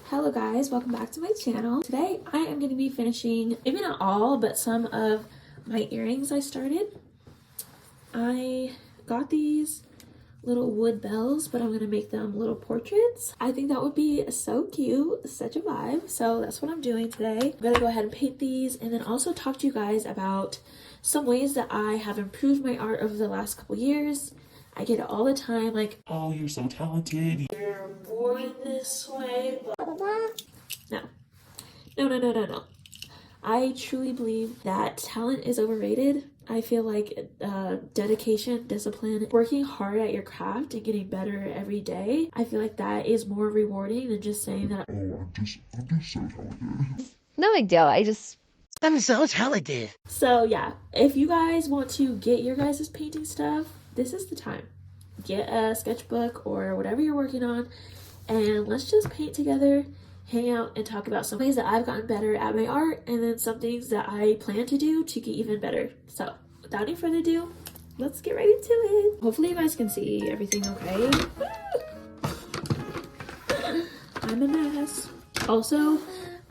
Hello guys, welcome back to my channel. Today I am going to be finishing, maybe not all, but some of my earrings I started. I got these little wood bells, but I'm going to make them little portraits. I think that would be so cute, such a vibe. So that's what I'm doing today. I'm going to go ahead and paint these and then also talk to you guys about some ways that I have improved my art over the last couple years. I get it all the time, like, oh, you're so talented. You're born this way, blah, blah, blah. No. I truly believe that talent is overrated. I feel like dedication, discipline, working hard at your craft and getting better every day, I feel like that is more rewarding than just saying that, oh, I'm just so talented. No big deal. I'm so talented. So yeah, if you guys want to get your guys' painting stuff, this is the time. Get a sketchbook or whatever you're working on and let's just paint together, hang out, and talk about some ways that I've gotten better at my art and then some things that I plan to do to get even better. So without any further ado, let's get right into it. Hopefully you guys can see everything okay. I'm a mess. Also,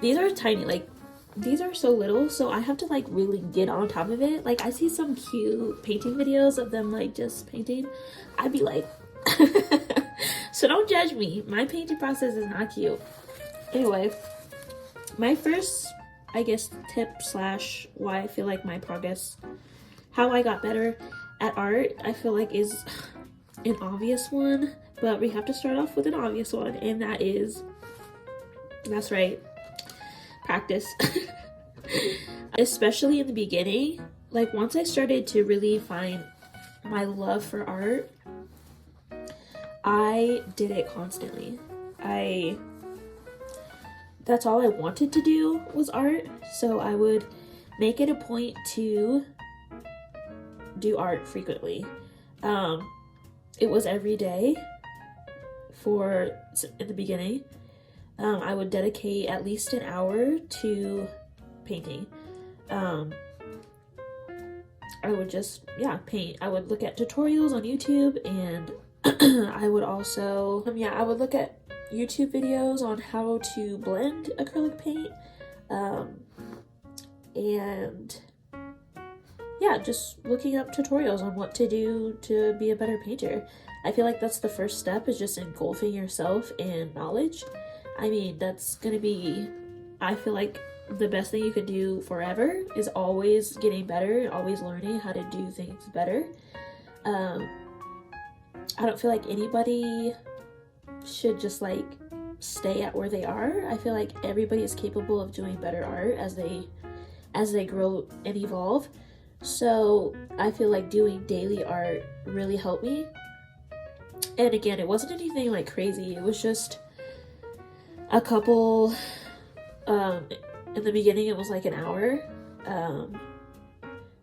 these are tiny, like these are so little, so I have to like really get on top of it. Like I see some cute painting videos of them like just painting. I'd be like, so don't judge me. My painting process is not cute. Anyway, my first, I guess, tip slash why I feel like my progress, how I got better at art, I feel like is an obvious one, but we have to start off with an obvious one, and that is, that's right, practice. Especially in the beginning, like once I started to really find my love for art, I did it constantly. That's all I wanted to do was art, so I would make it a point to do art frequently. It was every day in the beginning. I would dedicate at least an hour to painting. I would just, paint. I would look at tutorials on YouTube, and I would also, I would look at YouTube videos on how to blend acrylic paint, and just looking up tutorials on what to do to be a better painter. I feel like that's the first step, is just engulfing yourself in knowledge. I mean, that's gonna be, I feel like the best thing you could do forever is always getting better, always learning how to do things better. I don't feel like anybody should just like stay at where they are. I feel like everybody is capable of doing better art as they grow and evolve. So I feel like doing daily art really helped me. And again, it wasn't anything like crazy. It was just a couple, in the beginning it was like an hour,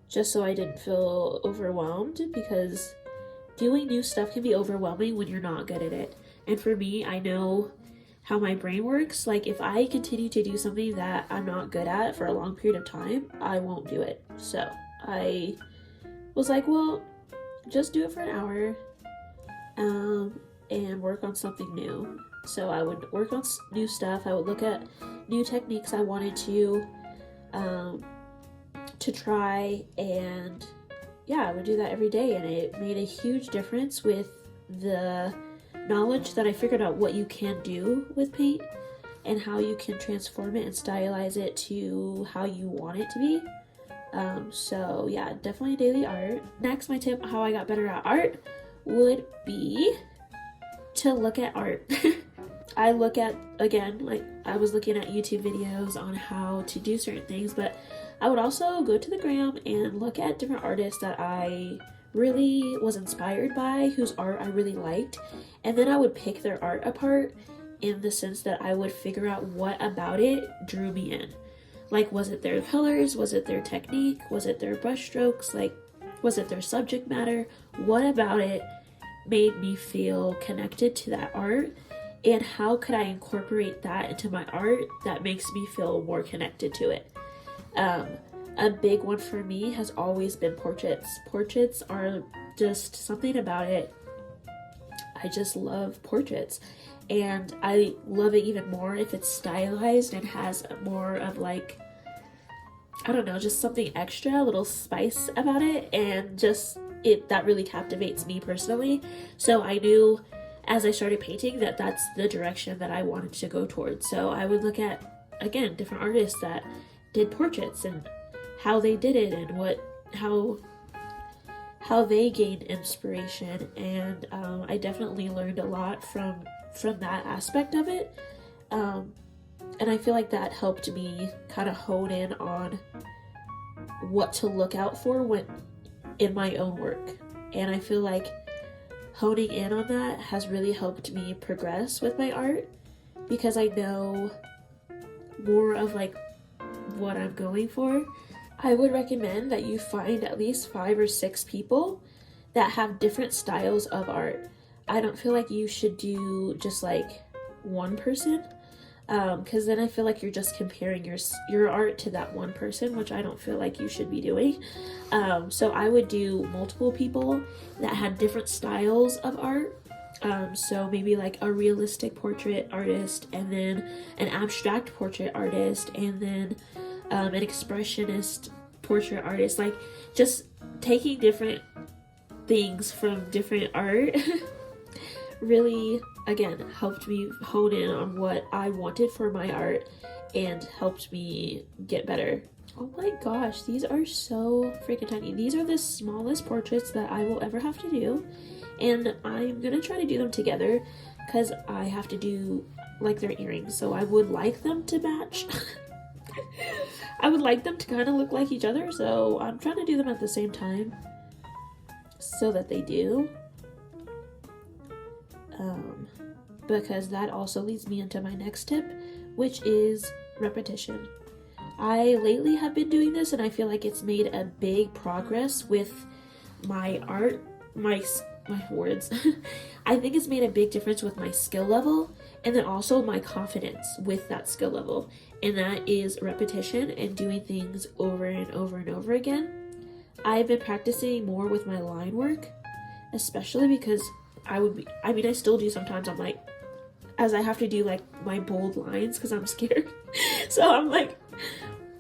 just so I didn't feel overwhelmed, because doing new stuff can be overwhelming when you're not good at it. And for me, I know how my brain works. Like if I continue to do something that I'm not good at for a long period of time, I won't do it. So I was like, well, just do it for an hour, and work on something new. So I would work on new stuff. I would look at new techniques I wanted to try, and I would do that every day, and it made a huge difference with the knowledge that I figured out what you can do with paint and how you can transform it and stylize it to how you want it to be. So yeah, definitely daily art. Next, my tip how I got better at art would be to look at art. I look at, again, like I was looking at YouTube videos on how to do certain things, but I would also go to the gram and look at different artists that I really was inspired by, whose art I really liked, and then I would pick their art apart in the sense that I would figure out what about it drew me in. Like, was it their colors? Was it their technique? Was it their brush strokes? Like, was it their subject matter? What about it made me feel connected to that art? And how could I incorporate that into my art that makes me feel more connected to it? A big one for me has always been portraits. Portraits are just something about it. I just love portraits. and I love it even more if it's stylized and has more of like, I don't know, just something extra, a little spice about it, and just that really captivates me personally. So I knew as I started painting that that's the direction that I wanted to go towards. So I would look at, again, different artists that did portraits and how they did it and how they gained inspiration, and I definitely learned a lot from that aspect of it, and I feel like that helped me kind of hone in on what to look out for when in my own work. And I feel like honing in on that has really helped me progress with my art, because I know more of like what I'm going for. I would recommend that you find at least 5 or 6 people that have different styles of art. I don't feel like you should do just like one person, because then I feel like you're just comparing your art to that one person, which I don't feel like you should be doing. So I would do multiple people that had different styles of art. So maybe like a realistic portrait artist, and then an abstract portrait artist, and then an expressionist portrait artist. Like just taking different things from different art really, again, helped me hone in on what I wanted for my art and helped me get better. Oh my gosh, these are so freaking tiny. These are the smallest portraits that I will ever have to do, and I'm gonna try to do them together because I have to do like their earrings, so I would like them to match. I would like them to kind of look like each other, so I'm trying to do them at the same time so that they do. Because that also leads me into my next tip, which is repetition. I lately have been doing this, and I feel like it's made a big progress with my art, my words. I think it's made a big difference with my skill level, and then also my confidence with that skill level. And that is repetition and doing things over and over and over again. I've been practicing more with my line work, especially because I still do sometimes. I'm like, as I have to do like my bold lines because I'm scared. So I'm like,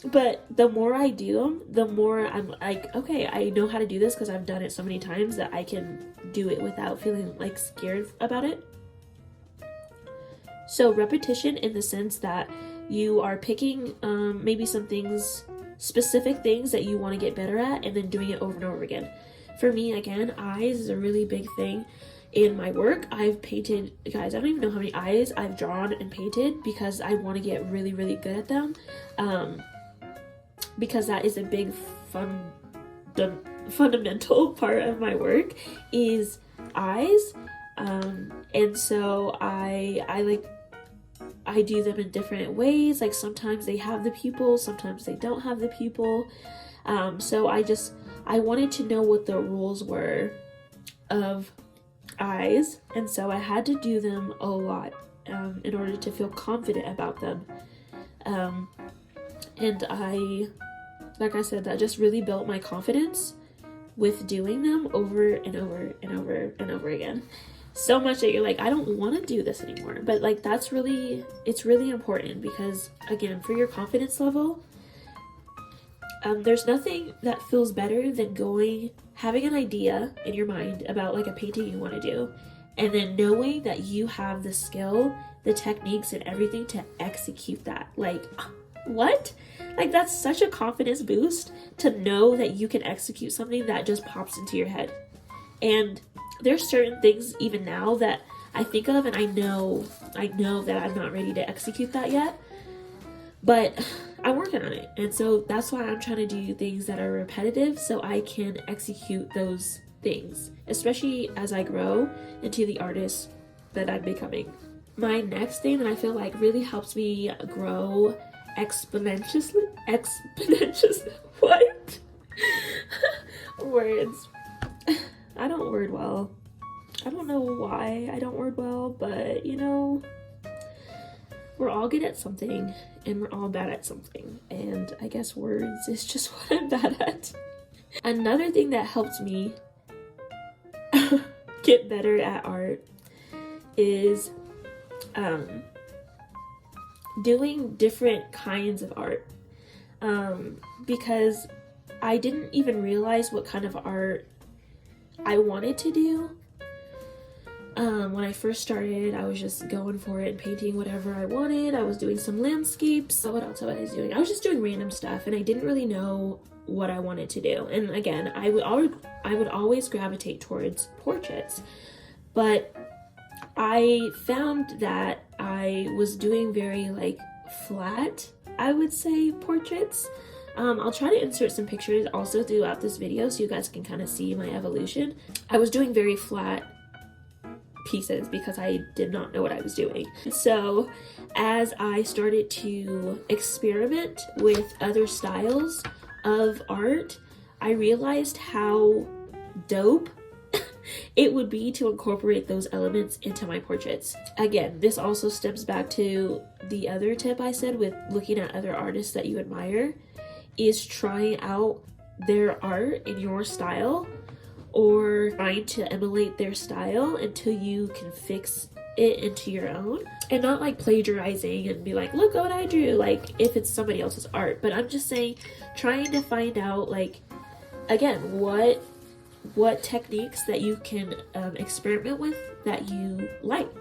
but the more I do them, the more I'm like, okay, I know how to do this because I've done it so many times that I can do it without feeling like scared about it. So repetition in the sense that you are picking maybe some things, specific things that you want to get better at, and then doing it over and over again. For me, again, eyes is a really big thing in my work. I've painted, guys, I don't even know how many eyes I've drawn and painted because I want to get really, really good at them. Because that is a big fundamental part of my work is eyes. And so I do them in different ways. Like sometimes they have the pupil, sometimes they don't have the pupil. So I wanted to know what the rules were of eyes, and so I had to do them a lot in order to feel confident about them. And like I said, that just really built my confidence with doing them over and over and over and over again. So much that you're like, I don't want to do this anymore. But like it's really important because, again, for your confidence level, there's nothing that feels better than having an idea in your mind about like a painting you want to do, and then knowing that you have the skill, the techniques, and everything to execute that. Like, what? Like, that's such a confidence boost to know that you can execute something that just pops into your head. And there's certain things even now that I think of, and I know that I'm not ready to execute that yet, but I'm working on it. And so that's why I'm trying to do things that are repetitive so I can execute those things, especially as I grow into the artist that I'm becoming. My next thing that I feel like really helps me grow exponentially, what? Words. I don't word well. I don't know why I don't word well, but you know, we're all good at something and we're all bad at something, and I guess words is just what I'm bad at. Another thing that helped me get better at art is doing different kinds of art, because I didn't even realize what kind of art I wanted to do. When I first started, I was just going for it and painting whatever I wanted. I was doing some landscapes. So what else was I doing? I was just doing random stuff, and I didn't really know what I wanted to do. And again, I would always gravitate towards portraits, but I found that I was doing very like flat, I would say, portraits. I'll try to insert some pictures also throughout this video so you guys can kind of see my evolution. I was doing very flat pieces because I did not know what I was doing. So as I started to experiment with other styles of art, I realized how dope it would be to incorporate those elements into my portraits. Again, this also stems back to the other tip I said with looking at other artists that you admire, is trying out their art in your style or trying to emulate their style until you can fix it into your own, and not like plagiarizing and be like, look what I drew, like if it's somebody else's art. But I'm just saying, trying to find out, like, again, what techniques that you can experiment with that you like.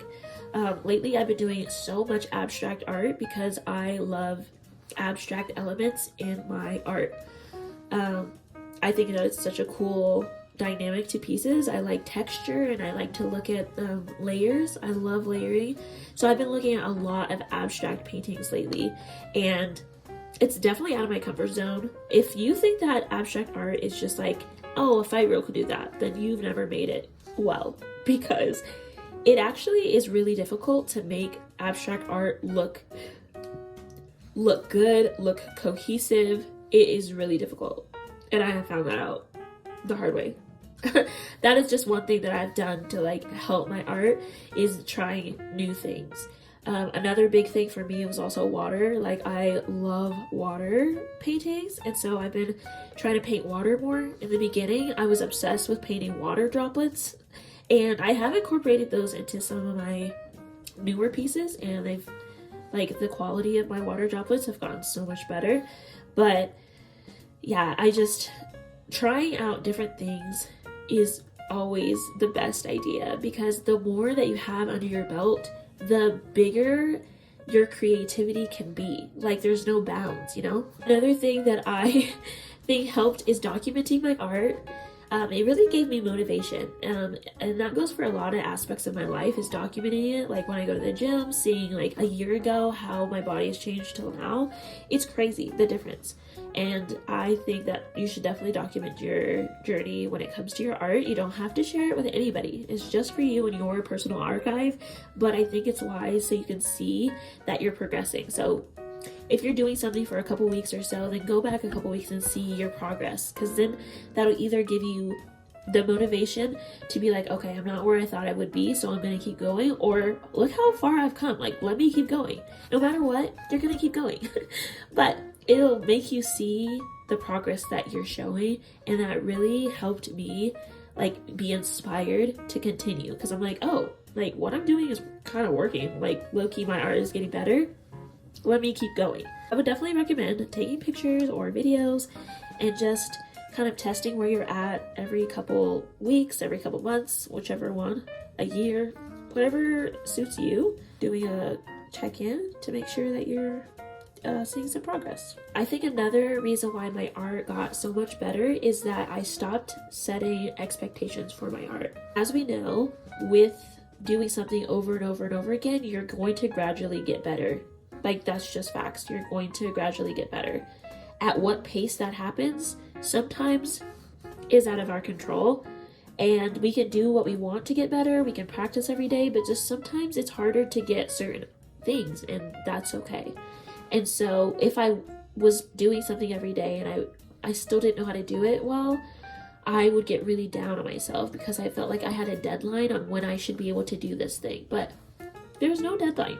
Lately I've been doing so much abstract art because I love abstract elements in my art. I think that it's such a cool dynamic to pieces. I like texture and I like to look at layers. I love layering. So I've been looking at a lot of abstract paintings lately, and it's definitely out of my comfort zone. If you think that abstract art is just like, oh, a 5-year-old could do that, then you've never made it well, because it actually is really difficult to make abstract art look good, look cohesive. It is really difficult, and I have found that out the hard way. That is just one thing that I've done to like help my art, is trying new things. Another big thing for me was also water. Like, I love water paintings, and so I've been trying to paint water more. In the beginning, I was obsessed with painting water droplets, and I have incorporated those into some of my newer pieces, and they've, like, the quality of my water droplets have gotten so much better. But yeah, trying out different things is always the best idea, because the more that you have under your belt, the bigger your creativity can be. Like, there's no bounds, you know? Another thing that I think helped is documenting my art. It really gave me motivation, and that goes for a lot of aspects of my life, is documenting it. Like, when I go to the gym, seeing like a year ago how my body has changed till now, it's crazy, the difference. And I think that you should definitely document your journey when it comes to your art. You don't have to share it with anybody. It's just for you and your personal archive, but I think it's wise so you can see that you're progressing. So if you're doing something for a couple weeks or so, then go back a couple weeks and see your progress, because then that'll either give you the motivation to be like, okay, I'm not where I thought I would be, so I'm gonna keep going, or look how far I've come, like, let me keep going. No matter what, you're gonna keep going. But it'll make you see the progress that you're showing, and that really helped me like be inspired to continue, because I'm like, oh, like what I'm doing is kind of working. Like, low-key, my art is getting better. Let me keep going. I would definitely recommend taking pictures or videos and just kind of testing where you're at every couple weeks, every couple months, whichever one, a year, whatever suits you. Doing a check-in to make sure that you're seeing some progress. I think another reason why my art got so much better is that I stopped setting expectations for my art. As we know, with doing something over and over and over again, you're going to gradually get better. Like, that's just facts. You're going to gradually get better. At what pace that happens sometimes is out of our control, and we can do what we want to get better. We can practice every day, but just sometimes it's harder to get certain things, and that's okay. And so if I was doing something every day and I still didn't know how to do it well, I would get really down on myself because I felt like I had a deadline on when I should be able to do this thing. But there's no deadline.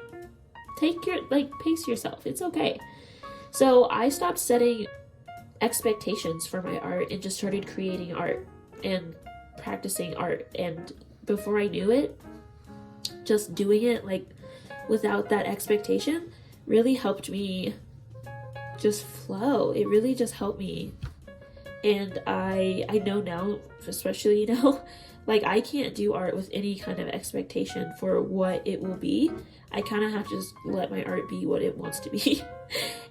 Pace yourself. It's okay. So I stopped setting expectations for my art and just started creating art and practicing art. And before I knew it, just doing it, like without that expectation really helped me just flow. It really just helped me. And I know now, especially, you know, like I can't do art with any kind of expectation for what it will be. I kind of have to just let my art be what it wants to be.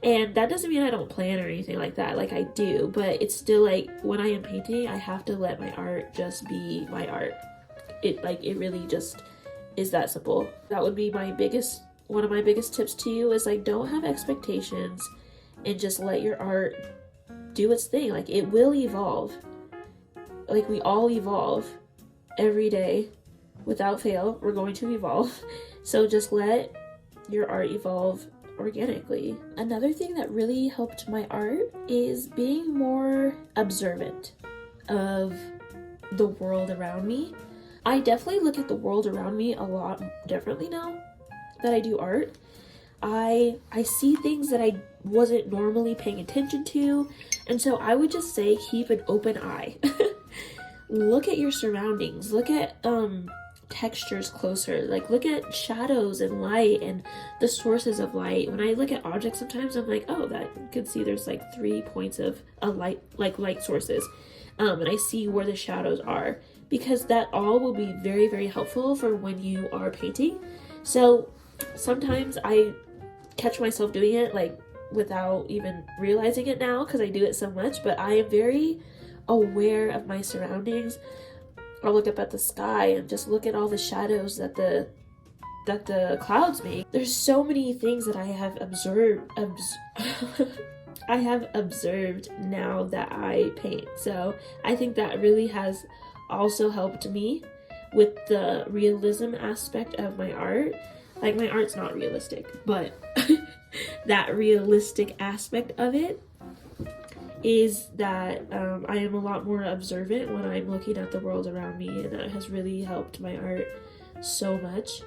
And that doesn't mean I don't plan or anything like that. Like I do, but it's still like when I am painting, I have to let my art just be my art. It really just is that simple. That would be one of my biggest tips to you is like don't have expectations and just let your art do its thing. Like it will evolve. Like we all evolve every day without fail. We're going to evolve. So just let your art evolve organically. Another thing that really helped my art is being more observant of the world around me. I definitely look at the world around me a lot differently now that I do art. I see things that I wasn't normally paying attention to, and so I would just say keep an open eye. Look at your surroundings. Look at textures closer. Like look at shadows and light and the sources of light. When I look at objects sometimes I'm like, oh, that you can see there's like 3 points of a light, like light sources. And I see where the shadows are, because that all will be very, very helpful for when you are painting. So sometimes I catch myself doing it like without even realizing it now because I do it so much, but I am very aware of my surroundings. I'll look up at the sky and just look at all the shadows that the clouds make. There's so many things that I have observed I have observed now that I paint. So I think that really has also helped me with the realism aspect of my art. Like my art's not realistic, but that realistic aspect of it is that I am a lot more observant when I'm looking at the world around me, and that has really helped my art so much.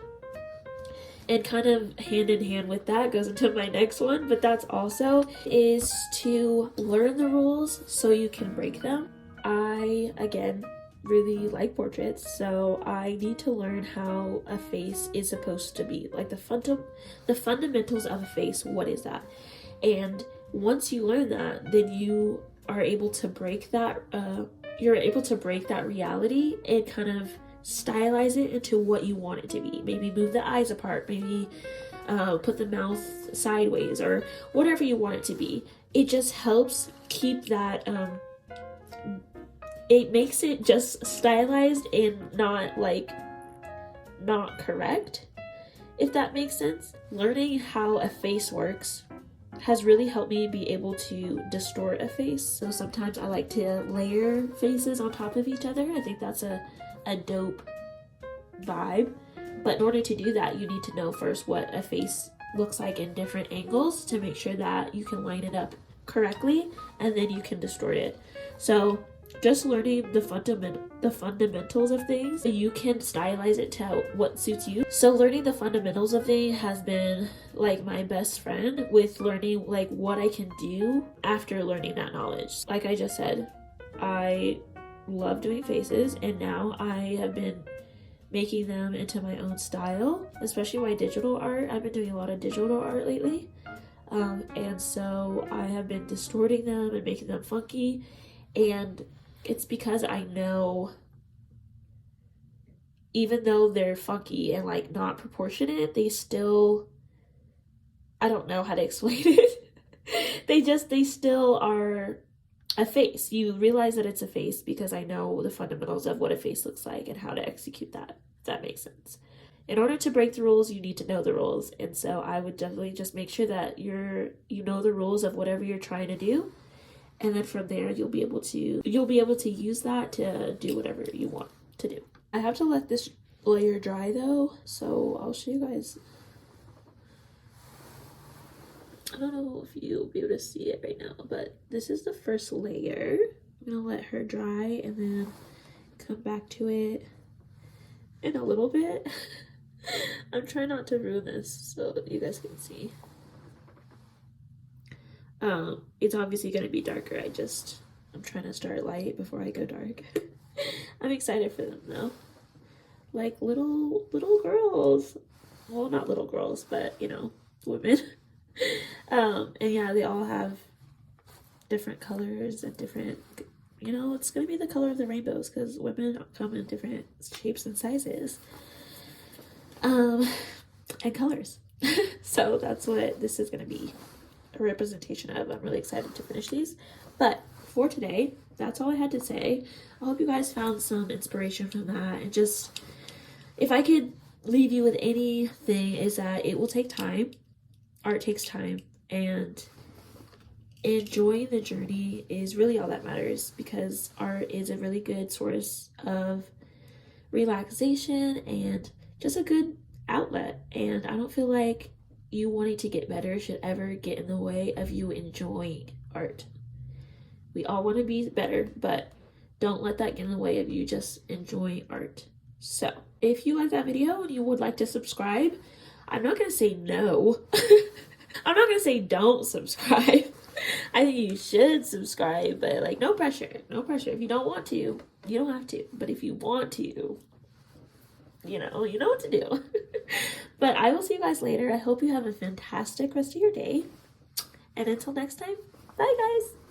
And kind of hand in hand with that goes into my next one, but that's also is to learn the rules so you can break them. I, again, really like portraits, so I need to learn how a face is supposed to be. Like the fundamentals of a face, what is that? And once you learn that, then you are able to break that, you're able to break that reality and kind of stylize it into what you want it to be. Maybe move the eyes apart, maybe put the mouth sideways, or whatever you want it to be. It just helps keep that, it makes it just stylized and not correct, if that makes sense. Learning how a face works has really helped me be able to distort a face. So sometimes I like to layer faces on top of each other. I think that's a dope vibe. But in order to do that, you need to know first what a face looks like in different angles to make sure that you can line it up correctly, and then you can distort it. So just learning the fundamentals of things, so you can stylize it to what suits you. So learning the fundamentals of things has been like my best friend with learning like what I can do after learning that knowledge. Like I just said, I love doing faces, and now I have been making them into my own style, especially my digital art. I've been doing a lot of digital art lately, and so I have been distorting them and making them funky. And it's because I know, even though they're funky and like not proportionate, they still, I don't know how to explain it. they still are a face. You realize that it's a face because I know the fundamentals of what a face looks like and how to execute that, if that makes sense. In order to break the rules, you need to know the rules. And so I would definitely just make sure that you know the rules of whatever you're trying to do. And then from there, you'll be able to use that to do whatever you want to do. I have to let this layer dry though, so I'll show you guys. I don't know if you'll be able to see it right now, but this is the first layer. I'm gonna let her dry and then come back to it in a little bit. I'm trying not to ruin this so you guys can see. It's obviously gonna be darker. I'm trying to start light before I go dark. I'm excited for them though. Like little girls. well, not little girls, but you know, women. And yeah, they all have different colors and different, you know, it's gonna be the color of the rainbows because women come in different shapes and sizes, and colors. So that's what this is gonna be a representation of. I'm really excited to finish these. But for today, that's all I had to say. I hope you guys found some inspiration from that, and just, if I could leave you with anything, is that it will take time. Art takes time, and enjoying the journey is really all that matters, because art is a really good source of relaxation and just a good outlet. And I don't feel like you wanting to get better should ever get in the way of you enjoying art. We all want to be better, but don't let that get in the way of you just enjoying art. So if you like that video and you would like to subscribe, I'm not going to say no. I'm not going to say don't subscribe. I think you should subscribe, but like, no pressure. No pressure. If you don't want to, you don't have to. But if you want to, you know what to do. But I will see you guys later. I hope you have a fantastic rest of your day. And until next time, bye guys.